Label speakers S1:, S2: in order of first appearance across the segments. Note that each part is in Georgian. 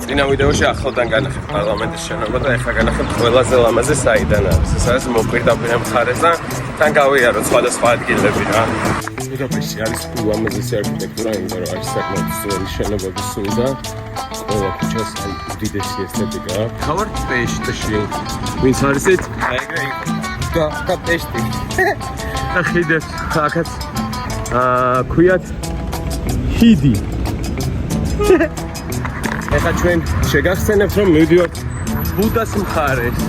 S1: წინა ვიდეოში ახლოდან განახეთ პარლამენტის შენობა და ეხლა განახეთ ყველაზე ლამაზი საიდან არის. ეს არის მოპირდაპირე მხარეზე, თან გავიაროთ სხვადასხვა ადგილები რა. ბუდაპეშტი არის ულამაზესი არქიტექტურა, იმიტომ რომ არის საკმაოდ ძველი შენობები სულ და ყველა ქუჩას უდიდესი ესთეტიკა. ხავართ პეშტში. ვინც არისით? აიგრე. და პეშტი. და ხიდებს აქაც ქვიათ ჰიდი. ეხლა ჩვენ შეგახსენებთ რომ მივდივართ ბუდას მხარეს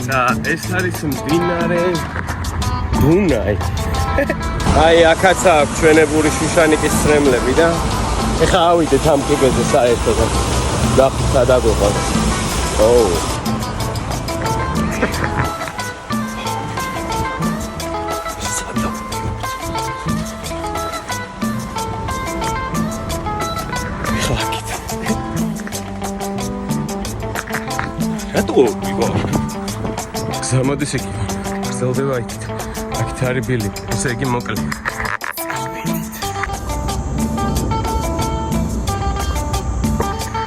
S1: და ეს არის მდინარე დუნაი. აი აქაც აქვს ჩვენებური შუშანიკის ცრემლები და ეხლა ავიდეთ ამ კიბეზე საერთოდ ნახოთ სად აგვიყვანს. რატო ვიგო? ზამოდის εκεί. გრძელდება იქით. აქეთ არის ბილი. ესე იგი მოკლე.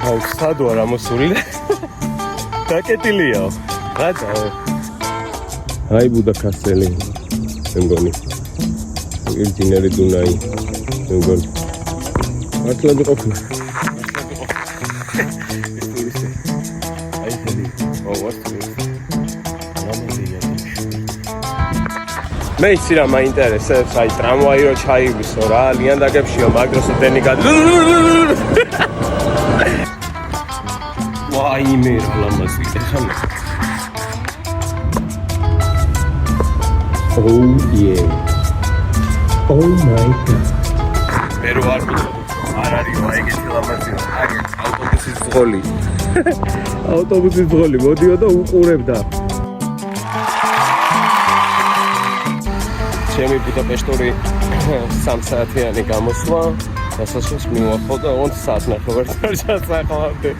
S1: აუ, სად ვარ ამოსული? დაკეტილიაო. რატო? აი ბუდა კასტელი. მეგონი. მდინარე დუნაი. მეგონი. მართლაც ყოფნა. მე იცი რა მაინტერესებს, აი ტრამვაი რო ჩაივისო რა, ლიანდაგებშიო მაგროსო ტექნიკად. ვაიმე რა ლამაზი ეხანა. Oh yeah. Oh my god. მე რო არ არის რა ეგეთი ლამაზია. აი ავტობუსის ძღოლი. ავტობუსის ძღოლი მოდიო და უყურებდა. ჩემი ბუდაპეშტური 3 საათიანი გამოსვლა დასაწყისს მივახო და 20 საათს ნახევარს ჩასახლავდი.